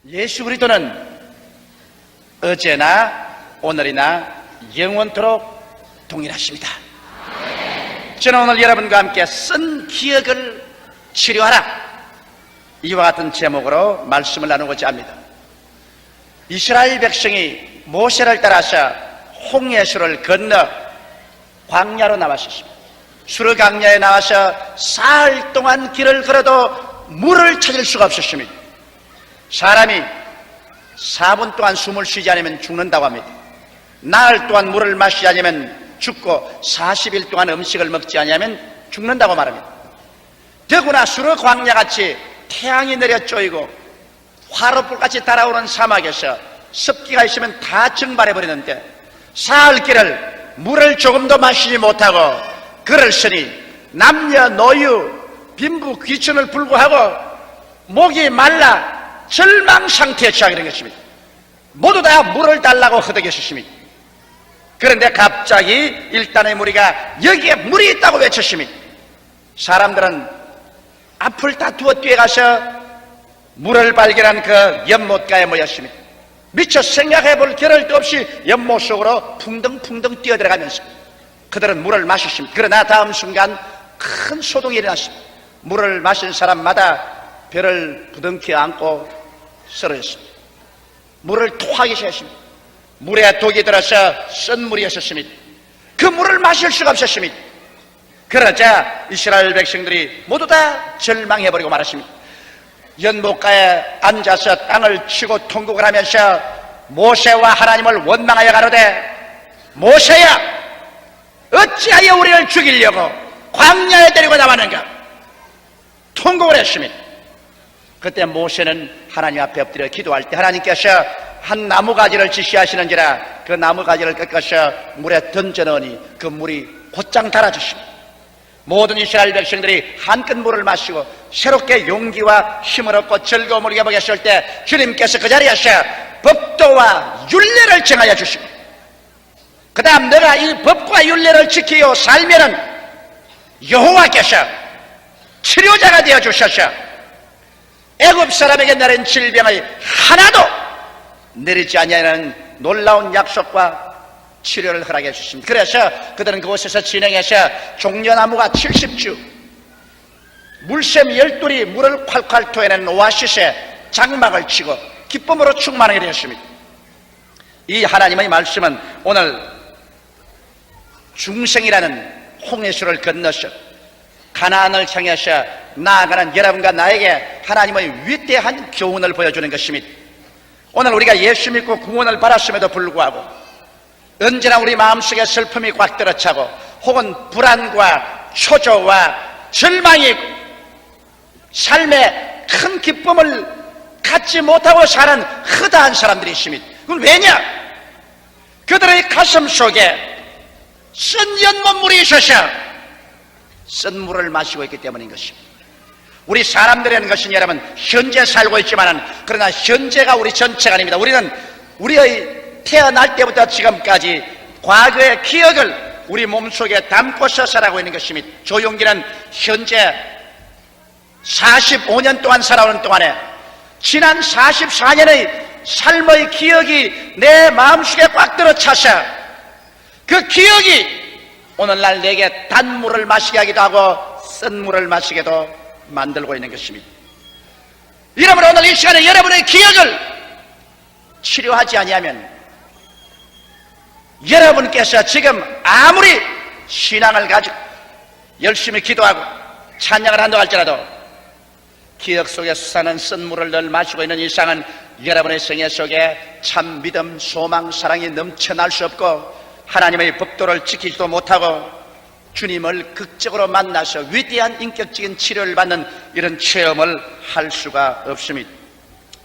예수 그리스도는 어제나 오늘이나 영원토록 동일하십니다. 저는 오늘 여러분과 함께 쓴 기억을 치료하라, 이와 같은 제목으로 말씀을 나누고자 합니다. 이스라엘 백성이 모세를 따라서 홍해수를 건너 광야로 나왔습니다. 수르 광야에 나와서 사흘 동안 길을 걸어도 물을 찾을 수가 없었습니다. 사람이 4분 동안 숨을 쉬지 않으면 죽는다고 합니다. 나흘 동안 물을 마시지 않으면 죽고 40일 동안 음식을 먹지 않으면 죽는다고 말합니다. 더구나 수르 광야같이 태양이 내려 쪼이고 화로불같이 달아오는 사막에서 습기가 있으면 다 증발해버리는데 사흘 길을 물을 조금도 마시지 못하고 걸었으니 남녀노유 빈부 귀천을 불구하고 목이 말라 절망 상태에 처하게 된 것입니다. 모두 다 물을 달라고 허덕였습니다. 그런데 갑자기 일단의 무리가 여기에 물이 있다고 외쳤습니다. 사람들은 앞을 다 두어 뛰어가서 물을 발견한 그 연못가에 모였습니다. 미처 생각해볼 겨를도 없이 연못 속으로 풍덩풍덩 뛰어들어가면서 그들은 물을 마셨습니다. 그러나 다음 순간 큰 소동이 일어났습니다. 물을 마신 사람마다 벼를 부둥켜 안고 쓰러졌습니다. 물을 토하기 시작했습니다. 물에 독이 들어서 쓴 물이었습니다. 그 물을 마실 수가 없었습니다. 그러자 이스라엘 백성들이 모두 다 절망해버리고 말았습니다. 연못가에 앉아서 땅을 치고 통곡을 하면서 모세와 하나님을 원망하여 가로되, 모세야, 어찌하여 우리를 죽이려고 광야에 데리고 나왔는가? 통곡을 했습니다. 그때 모세는 하나님 앞에 엎드려 기도할 때 하나님께서 한 나무가지를 지시하시는지라 그 나무가지를 꺾어서 물에 던져 넣으니 그 물이 곧장 달아졌습니다. 모든 이스라엘 백성들이 한껏 물을 마시고 새롭게 용기와 힘을 얻고 즐거움을 입어보겠을 때 주님께서 그 자리에서 법도와 율례를 정하여 주십니다. 그 다음 너가 이 법과 율례를 지키어 살면은 여호와께서 치료자가 되어 주셔서 애굽 사람에게 내린 질병의 하나도 내리지 아니하는 놀라운 약속과 치료를 허락해 주십니다. 그래서 그들은 그곳에서 진행해서 종려나무가 70주, 물샘 12이 물을 콸콸 토해낸 오아시스에 장막을 치고 기쁨으로 충만하게 되었습니다. 이 하나님의 말씀은 오늘 중생이라는 홍해수를 건너서 가나안을 향해서 나아가는 여러분과 나에게 하나님의 위대한 교훈을 보여주는 것입니다. 오늘 우리가 예수 믿고 구원을 받았음에도 불구하고 언제나 우리 마음속에 슬픔이 꽉 들어차고 혹은 불안과 초조와 절망이 삶에 큰 기쁨을 갖지 못하고 사는 허다한 사람들이 있습니다. 그건 왜냐? 그들의 가슴 속에 쓴 연못물이 있어서 쓴 물을 마시고 있기 때문인 것입니다. 우리 사람들이라는 것은 여러분 현재 살고 있지만은 그러나 현재가 우리 전체가 아닙니다. 우리는 우리의 태어날 때부터 지금까지 과거의 기억을 우리 몸속에 담고서 살아가고 있는 것입니다. 조용기는 현재 45년 동안 살아오는 동안에 지난 44년의 삶의 기억이 내 마음속에 꽉 들어차서 그 기억이 오늘날 내게 단물을 마시게 하기도 하고 쓴 물을 마시게도 만들고 있는 것입니다. 여러분, 오늘 이 시간에 여러분의 기억을 치료하지 아니하면 여러분께서 지금 아무리 신앙을 가지고 열심히 기도하고 찬양을 한다고 할지라도 기억 속에 수사는 쓴 물을 늘 마시고 있는 이상은 여러분의 생애 속에 참 믿음, 소망, 사랑이 넘쳐날 수 없고 하나님의 법도를 지키지도 못하고 주님을 극적으로 만나서 위대한 인격적인 치료를 받는 이런 체험을 할 수가 없습니다.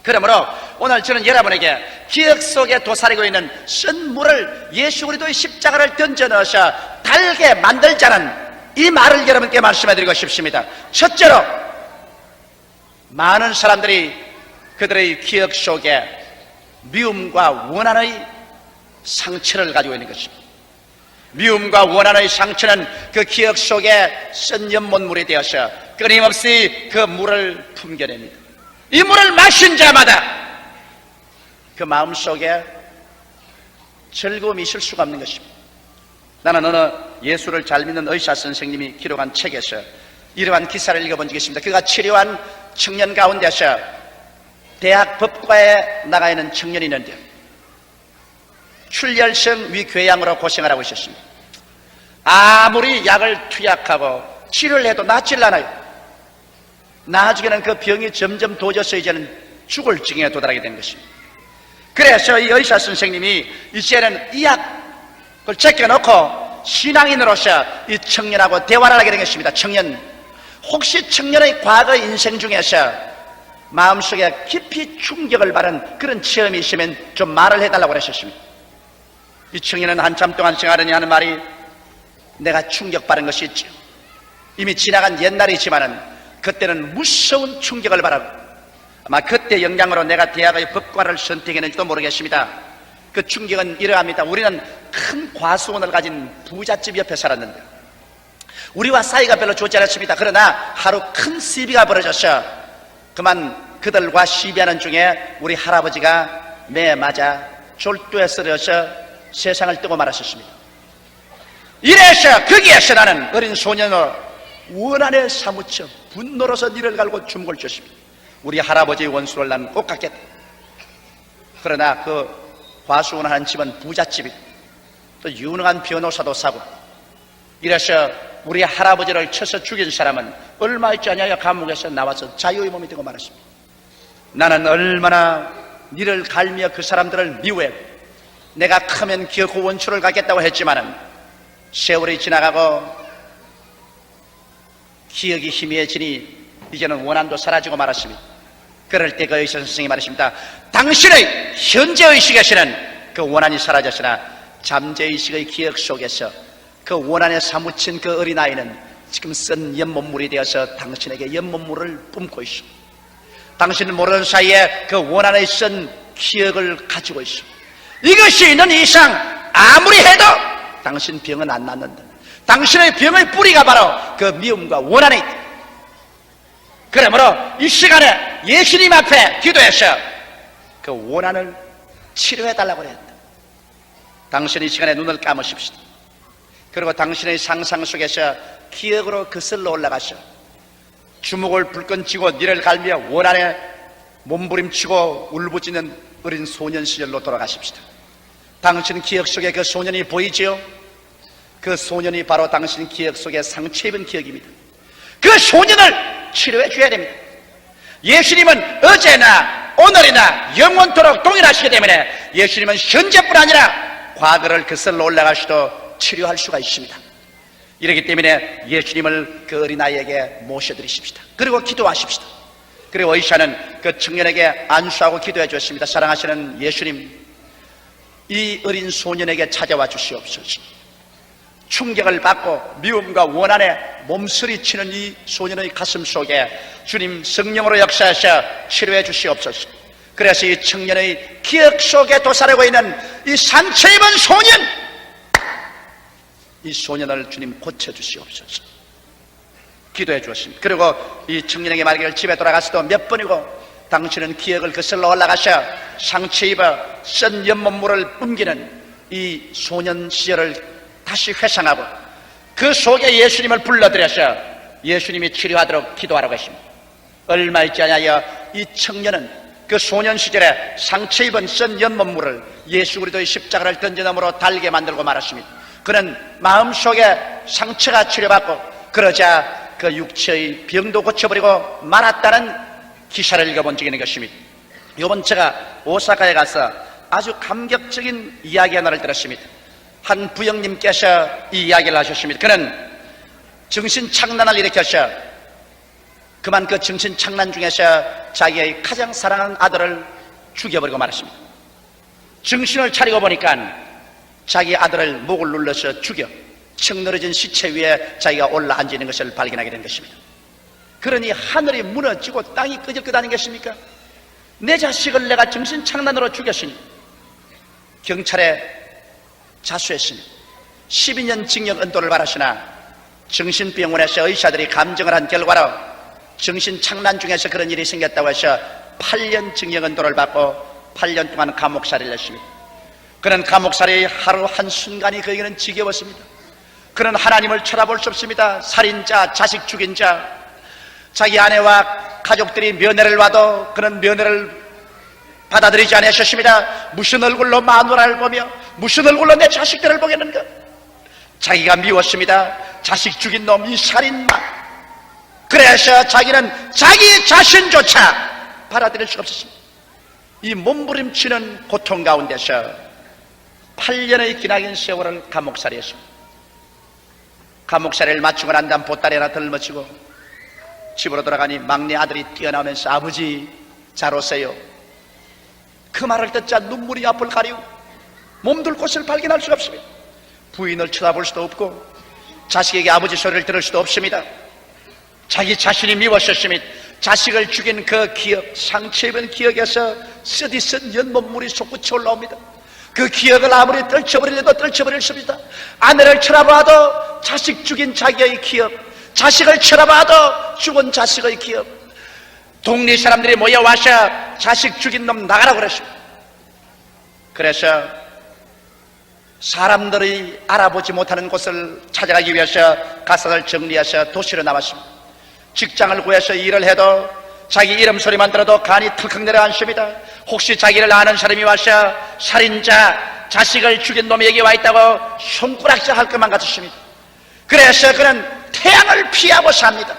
그러므로 오늘 저는 여러분에게 기억 속에 도사리고 있는 쓴 물을 예수 그리스도의 십자가를 던져 넣어서 달게 만들자는 이 말을 여러분께 말씀해 드리고 싶습니다. 첫째로, 많은 사람들이 그들의 기억 속에 미움과 원한의 상처를 가지고 있는 것입니다. 미움과 원한의 상처는 그 기억 속에 쓴 연못물이 되어서 끊임없이 그 물을 품겨냅니다. 이 물을 마신 자마다 그 마음속에 즐거움이 있을 수가 없는 것입니다. 나는 어느 예수를 잘 믿는 의사 선생님이 기록한 책에서 이러한 기사를 읽어본 적이 있습니다. 그가 치료한 청년 가운데서 대학 법과에 나가 있는 청년이 있는데 출혈성 위궤양으로 고생을 하고 있었습니다. 아무리 약을 투약하고 치료를 해도 낫질 않아요. 나중에는 그 병이 점점 도져서 이제는 죽을 지경에 도달하게 된 것입니다. 그래서 이 의사 선생님이 이제는 이 약을 제껴놓고 신앙인으로서 이 청년하고 대화를 하게 된 것입니다. 청년, 혹시 청년의 과거 인생 중에서 마음속에 깊이 충격을 받은 그런 체험이 있으면 좀 말을 해달라고 하셨습니다. 이 청년은 한참 동안 생활하니 하는 말이, 내가 충격받은 것이 있죠. 이미 지나간 옛날이지만은 그때는 무서운 충격을 받았고 아마 그때 영향으로 내가 대학의 법과를 선택했는지도 모르겠습니다. 그 충격은 이러합니다. 우리는 큰 과수원을 가진 부잣집 옆에 살았는데 우리와 사이가 별로 좋지 않았습니다. 그러나 하루 큰 시비가 벌어졌어. 그만 그들과 시비하는 중에 우리 할아버지가 매 맞아 졸도에 쓰러져 세상을 뜨고 말았었습니다. 이래서 거기에서 나는 어린 소년으로 원한에 사무쳐 분노로서 니를 갈고 주먹을 줬습니다. 우리 할아버지의 원수를 나는 꼭 갖겠다. 그러나 그 과수원하는 집은 부잣집이고 또 유능한 변호사도 사고, 이래서 우리 할아버지를 쳐서 죽인 사람은 얼마 있지 않냐 감옥에서 나와서 자유의 몸이 되고 말았습니다. 나는 얼마나 니를 갈며 그 사람들을 미워해. 내가 크면 기어코 원수를 갖겠다고 했지만은 세월이 지나가고 기억이 희미해지니 이제는 원한도 사라지고 말았습니다. 그럴 때 그 의사 선생님이 말했습니다. 당신의 현재의식에서는 그 원한이 사라졌으나 잠재의식의 기억 속에서 그 원한에 사무친 그 어린아이는 지금 쓴 연못물이 되어서 당신에게 연못물을 뿜고 있어. 당신은 모르는 사이에 그 원한에 쓴 기억을 가지고 있어. 이것이 있는 이상 아무리 해도 당신 병은 안 낫는다. 당신의 병의 뿌리가 바로 그 미움과 원한에 있다. 그러므로 이 시간에 예수님 앞에 기도해서 그 원한을 치료해달라고 했다. 당신이 이 시간에 눈을 감으십시다. 그리고 당신의 상상 속에서 기억으로 거슬러 올라가서 주먹을 불끈 쥐고 니를 갈며 원한에 몸부림치고 울부짖는 어린 소년 시절로 돌아가십시다. 당신 기억 속에 그 소년이 보이지요? 그 소년이 바로 당신 기억 속에 상처 입은 기억입니다. 그 소년을 치료해 줘야 됩니다. 예수님은 어제나 오늘이나 영원토록 동일하시기 때문에 예수님은 현재뿐 아니라 과거를 거슬러 올라가시도 치료할 수가 있습니다. 이렇기 때문에 예수님을 그 어린아이에게 모셔드리십시다. 그리고 기도하십시다. 그리고 의사는 그 청년에게 안수하고 기도해 주었습니다. 사랑하시는 예수님, 이 어린 소년에게 찾아와 주시옵소서. 충격을 받고 미움과 원한에 몸서리치는 이 소년의 가슴 속에 주님 성령으로 역사하셔 치료해 주시옵소서. 그래서 이 청년의 기억 속에 도사리고 있는 이 상처 입은 소년, 이 소년을 주님 고쳐주시옵소서. 기도해 주었습니다. 그리고 이 청년에게 말하기를 집에 돌아가서도 몇 번이고 당신은 기억을 거슬러 올라가셔 상처 입어 쓴 연못물을 뿜기는 이 소년 시절을 다시 회상하고 그 속에 예수님을 불러들여서 예수님이 치료하도록 기도하라고 했습니다. 얼마 있지 않아요 이 청년은 그 소년 시절에 상처 입은 쓴 연못물을 예수 그리스도의 십자가를 던져넘으로 달게 만들고 말았습니다. 그는 마음속에 상처가 치료받고 그러자 그 육체의 병도 고쳐버리고 말았다는 기사를 읽어본 적이 있는 것입니다. 이번 제가 오사카에 가서 아주 감격적인 이야기 하나를 들었습니다. 한 부형님께서 이 이야기를 하셨습니다. 그는 정신착란을 일으켜서 그만 그 정신착란 중에서 자기의 가장 사랑하는 아들을 죽여버리고 말았습니다. 정신을 차리고 보니까 자기 아들을 목을 눌러서 죽여 척 늘어진 시체 위에 자기가 올라 앉아있는 것을 발견하게 된 것입니다. 그러니 하늘이 무너지고 땅이 끄적끄 아니겠습니까? 내 자식을 내가 정신착란으로 죽였으니 경찰에 자수했으니 12년 징역 언도를 받았으나 정신병원에서 의사들이 감정을 한 결과로 정신착란 중에서 그런 일이 생겼다고 해서 8년 징역 언도를 받고 8년 동안 감옥살이를 했습니다. 그는 감옥살이의 하루 한순간이 그에게는 지겨웠습니다. 그는 하나님을 쳐다볼 수 없습니다. 살인자, 자식 죽인 자, 자기 아내와 가족들이 면회를 와도 그는 면회를 받아들이지 않으셨습니다. 무슨 얼굴로 마누라를 보며 무슨 얼굴로 내 자식들을 보겠는가. 자기가 미웠습니다. 자식 죽인 놈, 이 살인마. 그래서 자기는 자기 자신조차 받아들일 수가 없었습니다. 이 몸부림치는 고통 가운데서 8년의 기나긴 세월을 감옥살이했습니다. 감옥살이를 마치고 난 다음 보따리 하나 덜머치고 집으로 돌아가니 막내 아들이 뛰어나오면서 아버지 잘 오세요. 그 말을 듣자 눈물이 앞을 가리고 몸둘 곳을 발견할 수가 없습니다. 부인을 쳐다볼 수도 없고 자식에게 아버지 소리를 들을 수도 없습니다. 자기 자신이 미웠었습니다. 자식을 죽인 그 기억, 상처 입은 기억에서 쓰디쓴 연못물이 솟구쳐 올라옵니다. 그 기억을 아무리 떨쳐버리려도 떨쳐버릴 수 없습니다. 아내를 쳐다봐도 자식 죽인 자기의 기억, 자식을 쳐다봐도 죽은 자식의 기억. 동네 사람들이 모여와서 자식 죽인 놈 나가라고 그랬습니다. 그래서 사람들이 알아보지 못하는 곳을 찾아가기 위해서 가사를 정리해서 도시로 나왔습니다. 직장을 구해서 일을 해도 자기 이름 소리만 들어도 간이 털컥 내려앉습니다. 혹시 자기를 아는 사람이 와서 살인자, 자식을 죽인 놈이 여기 와 있다고 손가락질 할 것만 같았습니다. 그래서 그는 태양을 피하고 삽니다.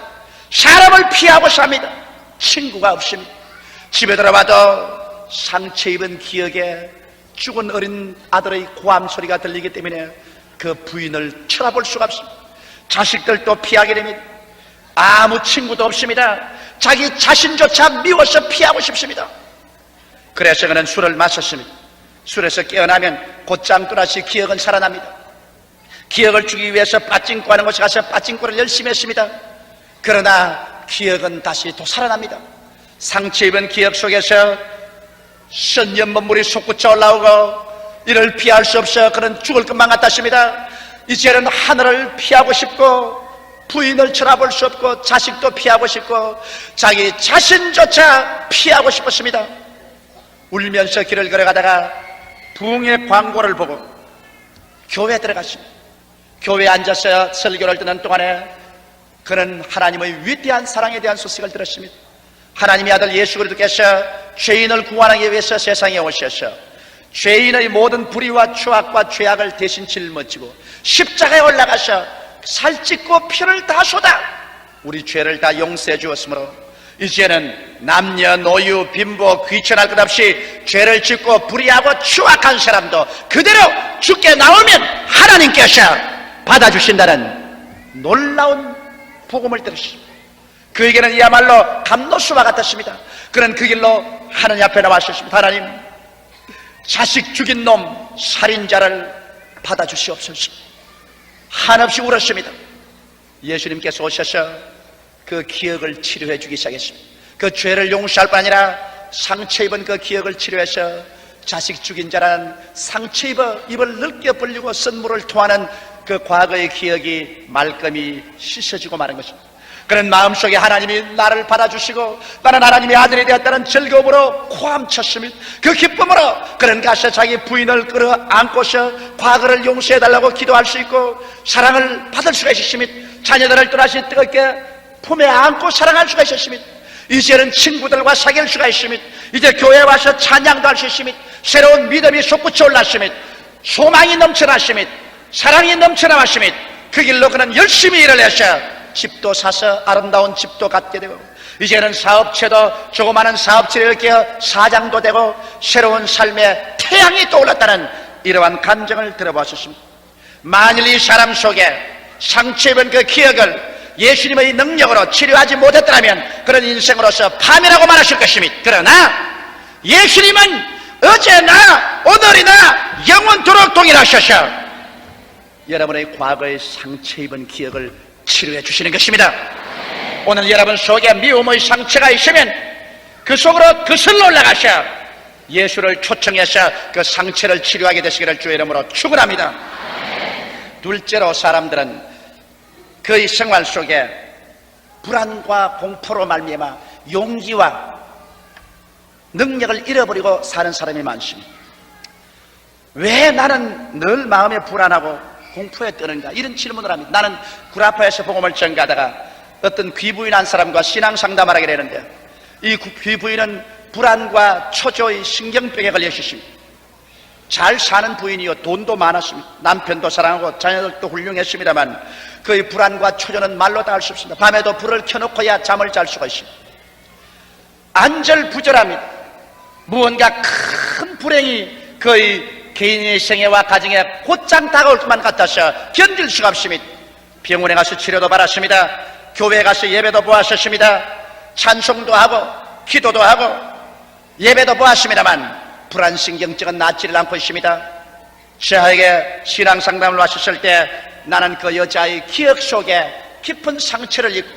사람을 피하고 삽니다. 친구가 없습니다. 집에 들어와도 상처 입은 기억에 죽은 어린 아들의 고함 소리가 들리기 때문에 그 부인을 쳐다볼 수가 없습니다. 자식들도 피하게 됩니다. 아무 친구도 없습니다. 자기 자신조차 미워서 피하고 싶습니다. 그래서 그는 술을 마셨습니다. 술에서 깨어나면 곧장 또다시 기억은 살아납니다. 기억을 주기 위해서 빠찡코 하는 곳에 가서 빠찡코를 열심히 했습니다. 그러나 기억은 다시 또 살아납니다. 상처 입은 기억 속에서 선연못물이 솟구쳐 올라오고 이를 피할 수 없어 그는 죽을 것만 같았습니다. 이제는 하늘을 피하고 싶고 부인을 쳐다볼 수 없고 자식도 피하고 싶고 자기 자신조차 피하고 싶었습니다. 울면서 길을 걸어가다가 부흥의 광고를 보고 교회에 들어갔습니다. 교회에 앉아서 설교를 듣는 동안에 그는 하나님의 위대한 사랑에 대한 소식을 들었습니다. 하나님의 아들 예수 그리스도께서 죄인을 구원하기 위해서 세상에 오셔서 죄인의 모든 불의와 추악과 죄악을 대신 짊어지고 십자가에 올라가서 살찢고 피를 다 쏟아 우리 죄를 다 용서해 주었으므로 이제는 남녀 노유 빈부 귀천할 것 없이 죄를 짓고 불의하고 추악한 사람도 그대로 죽게 나오면 하나님께서 받아주신다는 놀라운 복음을 들으십니다. 그에게는 이야말로 감노수와 같았습니다. 그는 그 길로 하나님 앞에 나왔습니다. 하나님, 자식 죽인 놈 살인자를 받아주시옵소서. 한없이 울었습니다. 예수님께서 오셔서 그 기억을 치료해 주기 시작했습니다. 그 죄를 용서할 뿐 아니라 상처 입은 그 기억을 치료해서 자식 죽인 자라는 상처 입어 입을 넓게 벌리고 쓴물을 토하는 그 과거의 기억이 말끔히 씻어지고 마는 것입니다. 그런 마음속에 하나님이 나를 받아주시고 나는 하나님의 아들이 되었다는 즐거움으로 고함쳤습니다. 그 기쁨으로 그는 가서 자기 부인을 끌어안고서 과거를 용서해달라고 기도할 수 있고 사랑을 받을 수가 있었습니다. 자녀들을 또다시 뜨겁게 품에 안고 사랑할 수가 있었습니다. 이제는 친구들과 사귈 수가 있습니다. 이제 교회에 와서 찬양도 할 수 있습니다. 새로운 믿음이 솟구쳐 올랐습니다. 소망이 넘쳐났습니다. 사랑이 넘쳐나왔습니다. 그 길로 그는 열심히 일을 해서 집도 사서 아름다운 집도 갖게 되고 이제는 사업체도 조그마한 사업체를 이렇게 사장도 되고 새로운 삶의 태양이 떠올랐다는 이러한 감정을 들어보았습니다. 만일 이 사람 속에 상처 입은 그 기억을 예수님의 능력으로 치료하지 못했더라면 그런 인생으로서 파멸하고 말하실 것입니다. 그러나 예수님은 어제나 오늘이나 영원토록 동일하셔서 여러분의 과거의 상처 입은 기억을 치료해 주시는 것입니다. 오늘 여러분 속에 미움의 상처가 있으면 그 속으로 거슬러 올라가셔 예수를 초청해서 그 상처를 치료하게 되시기를 주의 이름으로 축원합니다. 둘째로 사람들은 그의 생활 속에 불안과 공포로 말미암아 용기와 능력을 잃어버리고 사는 사람이 많습니다. 왜 나는 늘 마음에 불안하고 공포에 떠는가? 이런 질문을 합니다. 나는 구라파에서 복음을 전가하다가 어떤 귀부인한 사람과 신앙 상담을 하게 되는데, 이 귀부인은 불안과 초조의 신경병에 걸려 있었습니다. 잘 사는 부인이요, 돈도 많았습니다. 남편도 사랑하고 자녀들도 훌륭했습니다만 그의 불안과 초조는 말로 다 할 수 없습니다. 밤에도 불을 켜놓고야 잠을 잘 수가 있습니다. 안절부절합니다. 무언가 큰 불행이 그의 개인의 생애와 가정에 곧장 다가올 것만 같아서 견딜 수가 없습니다. 병원에 가서 치료도 받았습니다. 교회에 가서 예배도 보았었습니다. 찬송도 하고 기도도 하고 예배도 보았습니다만 불안신경증은 낫지를 않고 있습니다. 저에게 신앙 상담을 왔었을 때 나는 그 여자의 기억 속에 깊은 상처를 입고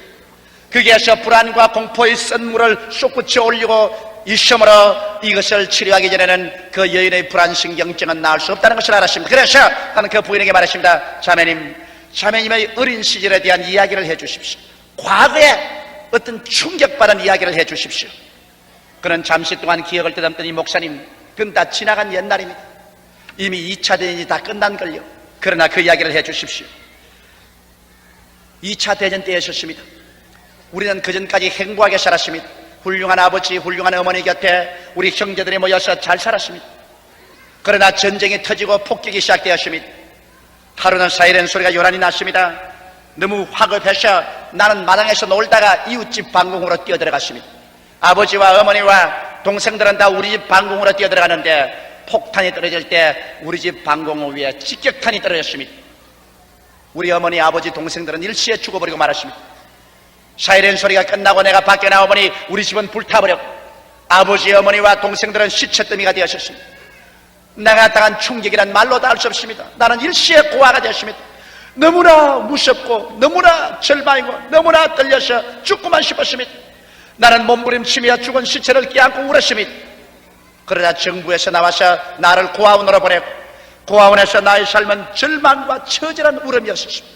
거기에서 불안과 공포의 쓴물을 솟구쳐 올리고 있으므로 이것을 치료하기 전에는 그 여인의 불안신경증은 나을 수 없다는 것을 알았습니다. 그래서 나는 그 부인에게 말했습니다. 자매님의 어린 시절에 대한 이야기를 해 주십시오. 과거에 어떤 충격받은 이야기를 해 주십시오. 그는 잠시 동안 기억을 더듬더니, 목사님, 그건 다 지나간 옛날입니다. 이미 2차 대전이 다 끝난걸요. 그러나 그 이야기를 해 주십시오. 2차 대전 때였습니다. 우리는 그전까지 행복하게 살았습니다. 훌륭한 아버지, 훌륭한 어머니 곁에 우리 형제들이 모여서 잘 살았습니다. 그러나 전쟁이 터지고 폭격이 시작되었습니다. 하루는 사이렌 소리가 요란히 났습니다. 너무 화급해서 나는 마당에서 놀다가 이웃집 방공으로 뛰어들어갔습니다. 아버지와 어머니와 동생들은 다 우리 집 방공으로 뛰어들어가는데 폭탄이 떨어질 때 우리 집 방공 위에 직격탄이 떨어졌습니다. 우리 어머니, 아버지, 동생들은 일시에 죽어버리고 말았습니다. 사이렌 소리가 끝나고 내가 밖에 나오보니 우리 집은 불타버렸고 아버지, 어머니와 동생들은 시체더미가 되었습니다. 내가 당한 충격이란 말로 다 할 수 없습니다. 나는 일시에 고아가 되었습니다. 너무나 무섭고 너무나 절망이고 너무나 떨려서 죽고만 싶었습니다. 나는 몸부림치며 죽은 시체를 껴안고 울었습니다. 그러다 정부에서 나와서 나를 고아원으로 보내고 고아원에서 나의 삶은 절망과 처절한 울음이었습니다.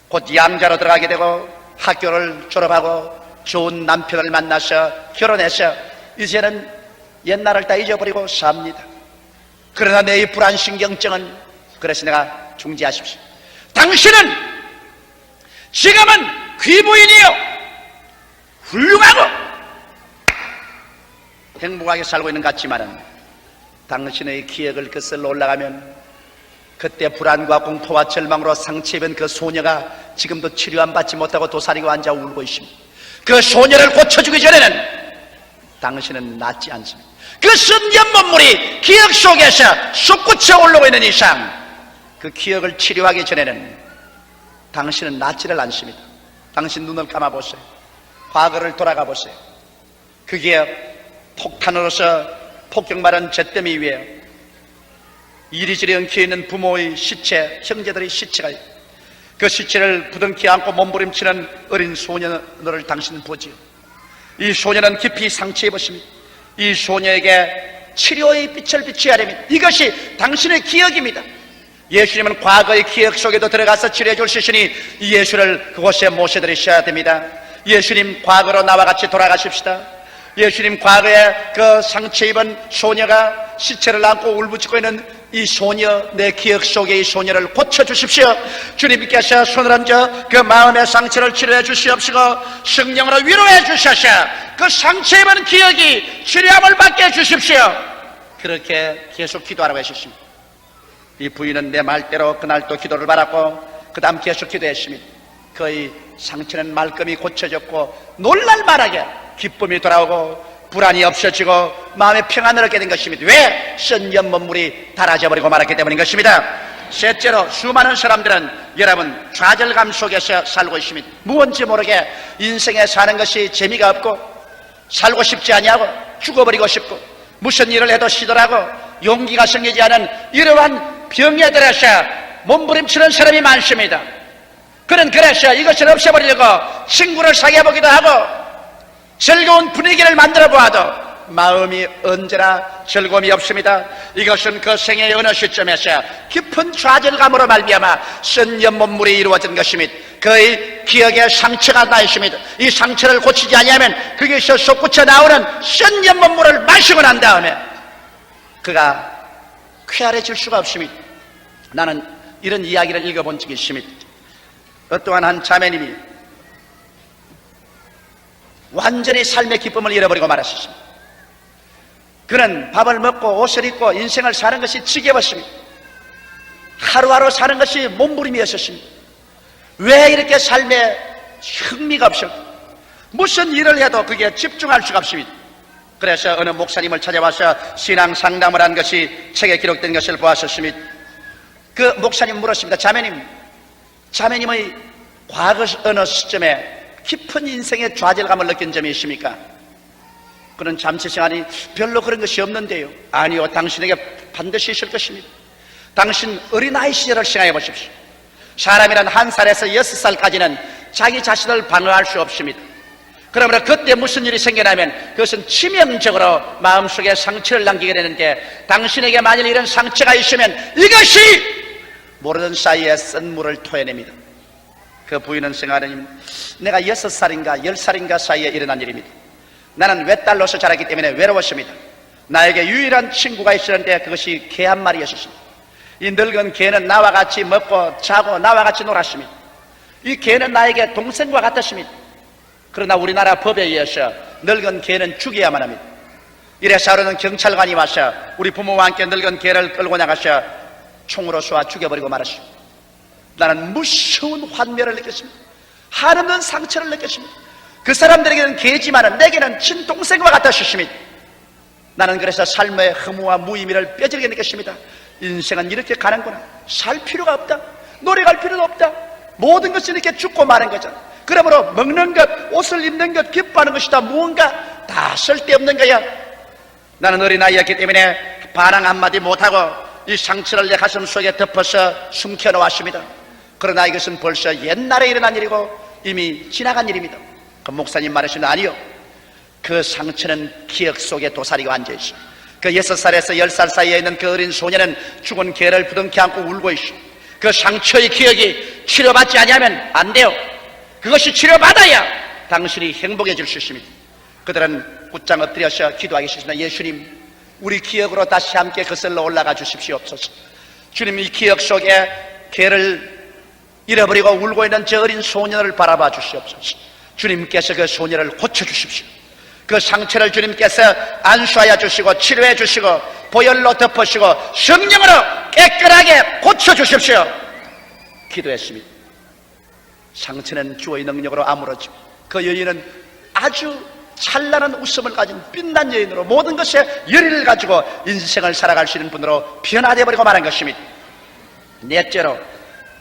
곧 양자로 들어가게 되고 학교를 졸업하고 좋은 남편을 만나서 결혼해서 이제는 옛날을 다 잊어버리고 삽니다. 그러나 내 불안신경증은, 그래서 내가 중지하십시오. 당신은 지금은 귀부인이요, 훌륭하고 행복하게 살고 있는 것 같지만은 당신의 기억을 거슬러 올라가면 그때 불안과 공포와 절망으로 상처입은 그 소녀가 지금도 치료 안 받지 못하고 도사리고 앉아 울고 있습니다. 그 소녀를 고쳐주기 전에는 당신은 낫지 않습니다. 그 순전 몸물이 기억 속에서 솟구쳐 올라오고 있는 이상 그 기억을 치료하기 전에는 당신은 낫지를 않습니다. 당신 눈을 감아보세요. 과거를 돌아가 보세요. 그게 폭탄으로서 폭격받은 잿더미 위에 이리저리 엉켜있는 부모의 시체, 형제들의 시체가, 그 시체를 부둥켜 안고 몸부림치는 어린 소녀를 당신은 보지요. 이 소녀는 깊이 상처 입었습니다. 이 소녀에게 치료의 빛을 비춰야 됩니다. 이것이 당신의 기억입니다. 예수님은 과거의 기억 속에도 들어가서 치료해 줄 수 있으니 이 예수를 그곳에 모셔드리셔야 됩니다. 예수님, 과거로 나와 같이 돌아가십시다. 예수님, 과거에 그 상처 입은 소녀가 시체를 안고 울부짖고 있는 이 소녀, 내 기억 속의 이 소녀를 고쳐주십시오. 주님께서 손을 얹어 그 마음의 상처를 치료해 주시옵시고 성령으로 위로해 주셔서 그 상처 입은 기억이 치료함을 받게 해주십시오. 그렇게 계속 기도하라고 하셨습니다. 이 부인은 내 말대로 그날도 기도를 받았고 그 다음 계속 기도했습니다. 그의 상처는 말끔히 고쳐졌고 놀랄만하게 기쁨이 돌아오고 불안이 없어지고 마음의 평안을 얻게 된 것입니다. 왜? 선전 몸물이 닳아져 버리고 말았기 때문인 것입니다. 셋째로, 수많은 사람들은 여러분 좌절감 속에서 살고 있습니다. 무언지 모르게 인생에 사는 것이 재미가 없고 살고 싶지 아니하고 죽어버리고 싶고 무슨 일을 해도 시들하고 용기가 생기지 않은 이러한 병에 들어서 몸부림치는 사람이 많습니다. 그는 그래서 이것을 없애버리려고 친구를 사귀어보기도 하고 즐거운 분위기를 만들어 보아도 마음이 언제나 즐거움이 없습니다. 이것은 그 생애의 어느 시점에서 깊은 좌절감으로 말미암아 선전 몸물이 이루어진 것입니다. 그의 기억에 상처가 나 있습니다. 이 상처를 고치지 아니하면 그것이 솟구쳐 나오는 신전문 물을 마시고 난 다음에 그가 쾌활해질 수가 없습니다. 나는 이런 이야기를 읽어본 적이 있습니다. 어떠한 한 자매님이 완전히 삶의 기쁨을 잃어버리고 말았습니다. 그는 밥을 먹고 옷을 입고 인생을 사는 것이 지겨웠습니다. 하루하루 사는 것이 몸부림이었습니다. 왜 이렇게 삶에 흥미가 없을까? 무슨 일을 해도 그게 집중할 수가 없습니다. 그래서 어느 목사님을 찾아와서 신앙 상담을 한 것이 책에 기록된 것을 보았었습니다. 그 목사님 물었습니다. 자매님의 과거 어느 시점에 깊은 인생의 좌절감을 느낀 점이 있습니까? 그는 잠시 시간이 별로 그런 것이 없는데요. 아니요, 당신에게 반드시 있을 것입니다. 당신 어린아이 시절을 생각해 보십시오. 사람이란 1살에서 6살까지는 자기 자신을 방어할 수 없습니다. 그러므로 그때 무슨 일이 생겨나면 그것은 치명적으로 마음속에 상처를 남기게 되는데, 당신에게 만일 이런 상처가 있으면 이것이 모르는 사이에 쓴 물을 토해냅니다. 그 부인은 생각하니 내가 6살인가 10살인가 사이에 일어난 일입니다. 나는 외딸로서 자랐기 때문에 외로웠습니다. 나에게 유일한 친구가 있었는데 그것이 개 한 마리였습니다. 이 늙은 개는 나와 같이 먹고 자고 나와 같이 놀았습니다. 이 개는 나에게 동생과 같았습니다. 그러나 우리나라 법에 의해서 늙은 개는 죽여야만 합니다. 이래서 하루는 경찰관이 와서 우리 부모와 함께 늙은 개를 끌고 나가서 총으로 쏘아 죽여버리고 말았습니다. 나는 무서운 환멸을 느꼈습니다. 한없는 상처를 느꼈습니다. 그 사람들에게는 개지만은 내게는 친동생과 같았습니다. 나는 그래서 삶의 허무와 무의미를 뼈저리게 느꼈습니다. 인생은 이렇게 가는구나. 살 필요가 없다. 노력할 필요도 없다. 모든 것이 이렇게 죽고 마는 거잖아. 그러므로 먹는 것, 옷을 입는 것, 기뻐하는 것이 다 무언가 다 쓸데없는 거야. 나는 어린아이였기 때문에 반항 한마디 못하고 이 상처를 내 가슴 속에 덮어서 숨겨놓았습니다. 그러나 이것은 벌써 옛날에 일어난 일이고 이미 지나간 일입니다. 그 목사님 말하시는 아니요, 그 상처는 기억 속에 도사리고 앉아있어. 그 6살에서 10살 사이에 있는 그 어린 소녀는 죽은 개를 부둥켜 안고 울고 있어. 그 상처의 기억이 치료받지 아니하면 안 돼요. 그것이 치료받아야 당신이 행복해질 수 있습니다. 그들은 곧장 엎드려서 기도하기 시작합니다. 예수님, 우리 기억으로 다시 함께 거슬러 올라가 주십시옵소서. 주님, 이 기억 속에 개를 잃어버리고 울고 있는 저 어린 소년을 바라봐 주시옵소서. 주님께서 그 소년을 고쳐주십시오. 그 상처를 주님께서 안수하여 주시고 치료해 주시고 보혈로 덮으시고 성령으로 깨끗하게 고쳐주십시오. 기도했습니다. 상처는 주의 능력으로 아물어지고 그 여인은 아주 찬란한 웃음을 가진 빛난 여인으로 모든 것에 열의를 가지고 인생을 살아갈 수 있는 분으로 변화되어 버리고 말한 것입니다. 넷째로,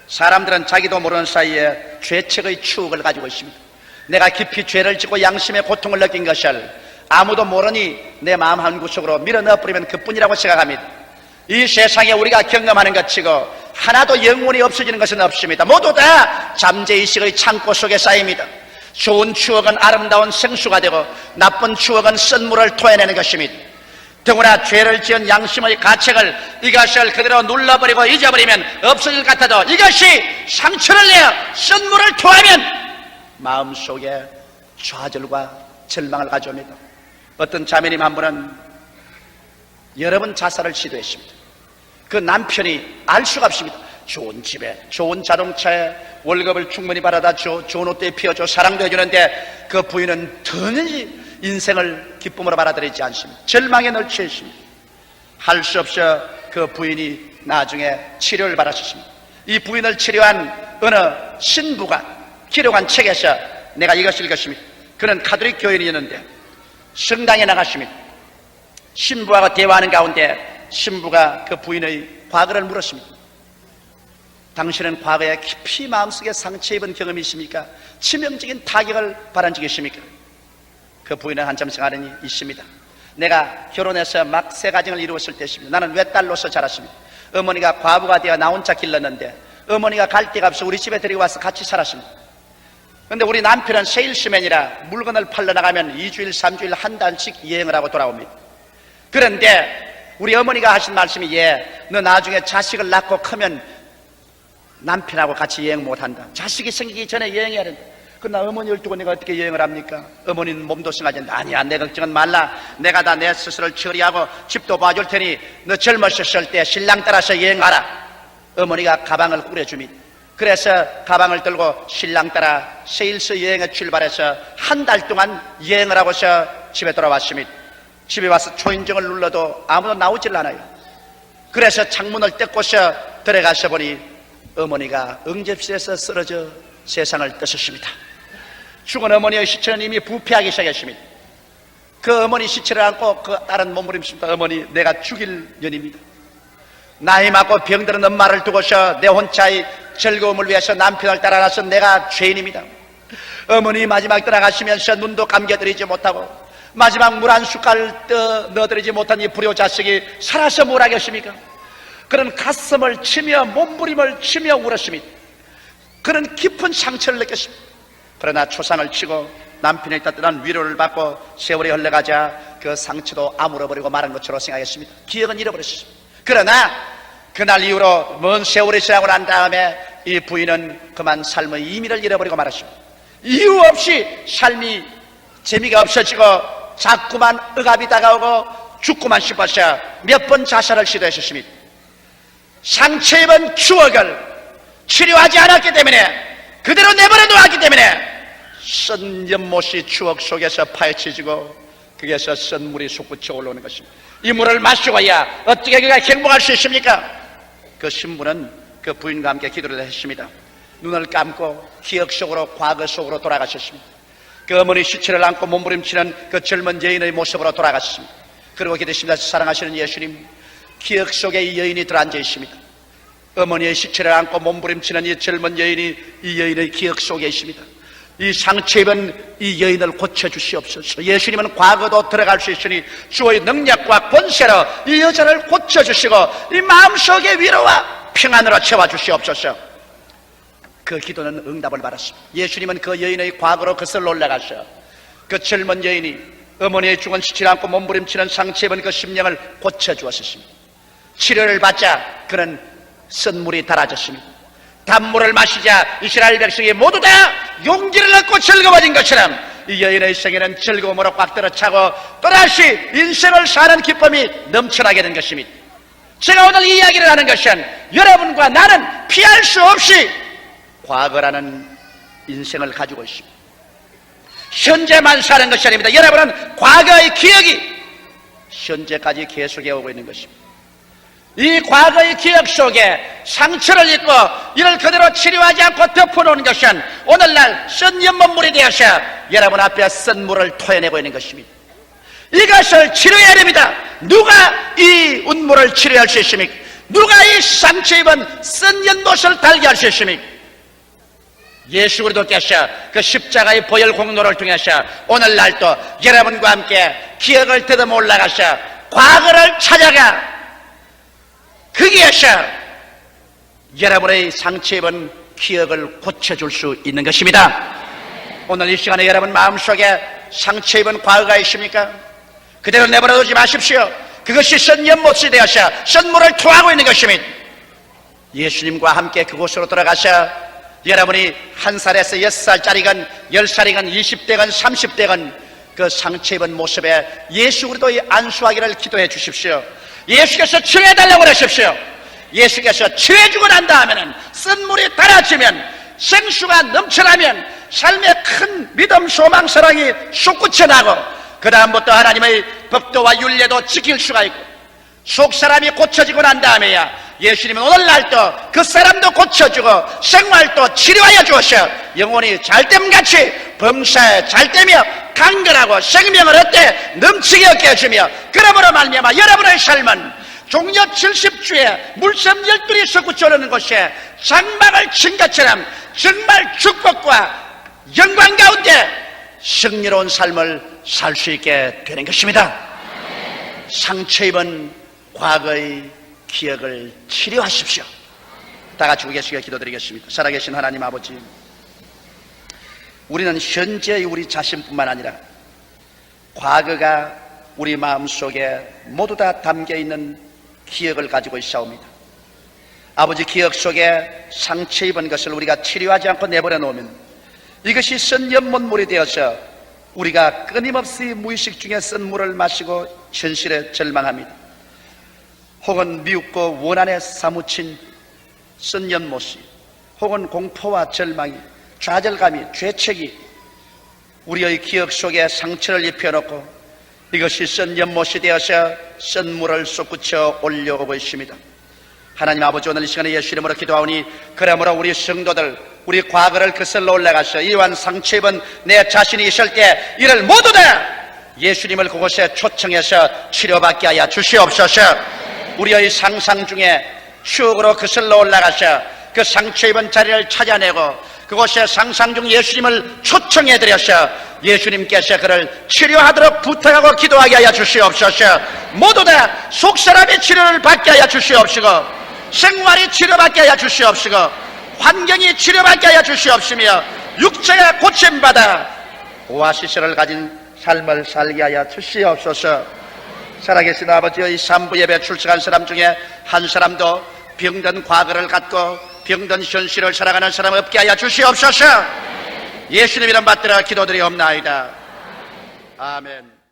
사람들은 자기도 모르는 사이에 죄책의 추억을 가지고 있습니다. 내가 깊이 죄를 짓고 양심의 고통을 느낀 것을 아무도 모르니 내 마음 한구석으로 밀어넣어버리면 그뿐이라고 생각합니다. 이 세상에 우리가 경험하는 것 치고 하나도 영원히 없어지는 것은 없습니다. 모두 다 잠재의식의 창고 속에 쌓입니다. 좋은 추억은 아름다운 생수가 되고 나쁜 추억은 쓴물을 토해내는 것입니다. 더구나 죄를 지은 양심의 가책을 이것을 그대로 눌러버리고 잊어버리면 없어질 것 같아도 이것이 상처를 내어 쓴물을 토하면 마음속에 좌절과 절망을 가져옵니다. 어떤 자매님 한 분은 여러 번 자살을 시도했습니다. 그 남편이 알 수가 없습니다. 좋은 집에, 좋은 자동차에 월급을 충분히 받아다 좋은 옷도 입혀줘, 사랑도 해주는데 그 부인은 전히 인생을 기쁨으로 받아들이지 않습니다. 절망에 널쳐 있습니다. 할 수 없어 그 부인이 나중에 치료를 받았습니다. 이 부인을 치료한 어느 신부가 기록한 책에서 내가 이것을 읽었습니다. 그는 가톨릭 교인이었는데 성당에 나갔습니다. 신부와 대화하는 가운데 신부가 그 부인의 과거를 물었습니다. 당신은 과거에 깊이 마음속에 상처 입은 경험이 있습니까? 치명적인 타격을 받은 적이 있습니까? 그 부인은 한참 생각하니 있습니다. 내가 결혼해서 막 새 가정을 이루었을 때입니다. 나는 외딸로서 자랐습니다. 어머니가 과부가 되어 나 혼자 길렀는데 어머니가 갈 데가 없어 우리 집에 데리고 와서 같이 살았습니다. 그런데 우리 남편은 세일스맨이라 물건을 팔러 나가면 2주일, 3주일, 한 달씩 여행을 하고 돌아옵니다. 그런데 우리 어머니가 하신 말씀이 너 나중에 자식을 낳고 크면 남편하고 같이 여행 못한다. 자식이 생기기 전에 여행해야 된다. 그러나 어머니를 두고 내가 어떻게 여행을 합니까? 어머니는 몸도 생하지. 아니야, 내 걱정은 말라. 내가 다 내 스스로를 처리하고 집도 봐줄 테니 너 젊었을 때 신랑 따라서 여행하라. 어머니가 가방을 꾸려줍니다. 그래서 가방을 들고 신랑 따라 세일스 여행에 출발해서 한 달 동안 여행을 하고서 집에 돌아왔습니다. 집에 와서 초인종을 눌러도 아무도 나오질 않아요. 그래서 창문을 떼고서 들어가서 보니 어머니가 응접실에서 쓰러져 세상을 떠셨습니다. 죽은 어머니의 시체는 이미 부패하기 시작했습니다. 그 어머니 시체를 안고 그 다른 몸부림칩니다. 어머니, 내가 죽일 년입니다. 나이 많고 병들은 엄마를 두고서 내 혼자의 즐거움을 위해서 남편을 따라가서 내가 죄인입니다. 어머니 마지막 떠나가시면서 눈도 감겨드리지 못하고 마지막 물 한 숟갈 넣어드리지 못한 이 불효 자식이 살아서 뭘 하겠습니까? 그런 가슴을 치며 몸부림을 치며 울었습니다. 그런 깊은 상처를 느꼈습니다. 그러나 초상을 치고 남편의 따뜻한 위로를 받고 세월이 흘러가자 그 상처도 아물어버리고 말한 것처럼 생각했습니다. 기억은 잃어버렸습니다. 그러나 그날 이후로 먼 세월이 지나고 난 다음에 이 부인은 그만 삶의 의미를 잃어버리고 말았습니다. 이유 없이 삶이 재미가 없어지고 자꾸만 억압이 다가오고 죽고만 싶어서 몇 번 자살을 시도했었습니다. 상처 입은 추억을 치료하지 않았기 때문에 그대로 내버려 놓았기 때문에 쓴 연못이 추억 속에서 파헤쳐지고 거기에서 쓴 물이 솟구쳐 올라오는 것입니다. 이 물을 마시고야 어떻게 그가 행복할 수 있습니까? 그 신부는 그 부인과 함께 기도를 했습니다. 눈을 감고 기억 속으로 과거 속으로 돌아가셨습니다. 그 어머니 시체를 안고 몸부림치는 그 젊은 여인의 모습으로 돌아갔습니다. 그리고 기도했습니다. 사랑하시는 예수님, 기억 속에 이 여인이 들어앉아 있습니다. 어머니의 시체를 안고 몸부림치는 이 젊은 여인이 이 여인의 기억 속에 있습니다. 이 상처 입은 이 여인을 고쳐주시옵소서. 예수님은 과거도 들어갈 수 있으니 주의 능력과 권세로 이 여자를 고쳐주시고 이 마음속의 위로와 평안으로 채워주시옵소서. 그 기도는 응답을 받았습니다. 예수님은 그 여인의 과거로 거슬러 올라가서 그 젊은 여인이 어머니의 죽은 시체를 안고 몸부림치는 상처 입은 그 심령을 고쳐주었습니다. 치료를 받자 그는 쓴물이 달아졌습니다. 단물을 마시자 이스라엘 백성이 모두 다 용기를 얻고 즐거워진 것처럼 이 여인의 생애는 즐거움으로 꽉 들어차고 또다시 인생을 사는 기쁨이 넘쳐나게 된 것입니다. 제가 오늘 이 이야기를 하는 것은 여러분과 나는 피할 수 없이 과거라는 인생을 가지고 있습니다. 현재만 사는 것이 아닙니다. 여러분은 과거의 기억이 현재까지 계속해 오고 있는 것입니다. 이 과거의 기억 속에 상처를 입고 이를 그대로 치료하지 않고 덮어놓은 것은 오늘날 쓴 연못물이 되어서 여러분 앞에 쓴 물을 토해내고 있는 것입니다. 이것을 치료해야 됩니다. 누가 이 운물을 치료할 수 있습니까? 누가 이 상처 입은 쓴 연못을 달게 할 수 있습니까? 예수 그리스도께서 그 십자가의 보혈 공로를 통해서 오늘날도 여러분과 함께 기억을 더듬어 올라가서 과거를 찾아가 거기에서 여러분의 상처 입은 기억을 고쳐줄 수 있는 것입니다. 오늘 이 시간에 여러분 마음속에 상처 입은 과거가 있습니까? 그대로 내버려두지 마십시오. 그것이 쓴 연못이 되어서 쓴 물을 토하고 있는 것입니다. 예수님과 함께 그곳으로 들어가서 여러분이 1살에서 6살짜리건 10살이건 20대건 30대건 그 상처 입은 모습에 예수 그리스도의 안수하기를 기도해 주십시오. 예수께서 치료해달라고 그러십시오. 예수께서 치료해주고 난 다음에는 쓴 물이 달아지면 생수가 넘쳐나면 삶의 큰 믿음, 소망, 사랑이 솟구쳐나고 그 다음부터 하나님의 법도와 율례도 지킬 수가 있고 속사람이 고쳐지고 난 다음에야 예수님은 오늘날도 그 사람도 고쳐주고 생활도 치료하여 주어서 영혼이 잘됨같이 범사에 잘되며 강건하고 생명을 얻되 넘치게 얻게 해주며 그러므로 말미암아 여러분의 삶은 종려 70주에 물샘 12이 솟구쳐 오르는 곳에 장막을 친 것처럼 정말 축복과 영광 가운데 승리로운 삶을 살 수 있게 되는 것입니다. 상처 입은 과거의 기억을 치료하십시오. 다 같이 우리 기도드리겠습니다. 살아계신 하나님 아버지, 우리는 현재의 우리 자신뿐만 아니라 과거가 우리 마음속에 모두 다 담겨있는 기억을 가지고 있사옵니다. 아버지 기억 속에 상처 입은 것을 우리가 치료하지 않고 내버려 놓으면 이것이 쓴 연못물이 되어서 우리가 끊임없이 무의식 중에 쓴 물을 마시고 현실에 절망합니다. 혹은 미웃고 원한에 사무친 쓴 연못이, 혹은 공포와 절망이, 좌절감이, 죄책이 우리의 기억 속에 상처를 입혀놓고 이것이 쓴 연못이 되어서 쓴 물을 솟구쳐 올려오고 있습니다. 하나님 아버지, 오늘 이 시간에 예수 이름으로 기도하오니 그러므로 우리 성도들, 우리 과거를 거슬러 올라가서 이러한 상처 입은 내 자신이 있을 때 이를 모두 다 예수님을 그곳에 초청해서 치료받게 하여 주시옵소서. 우리의 상상 중에 추억으로 거슬러 올라가서 그 상처 입은 자리를 찾아내고 그곳에 상상 중 예수님을 초청해드려서 예수님께서 그를 치료하도록 부탁하고 기도하게 하여 주시옵소서. 모두 다 속사람의 치료를 받게 하여 주시옵시고, 생활이 치료받게 하여 주시옵시고, 환경이 치료받게 하여 주시옵시며, 육체가 고침받아 오아시스를 가진 삶을 살게 하여 주시옵소서. 살아계신 아버지의 삼부 예배 출석한 사람 중에 한 사람도 병든 과거를 갖고 병든 현실을 살아가는 사람 없게 하여 주시옵소서. 예수님 이름 받들어 기도드리옵나이다. 아멘.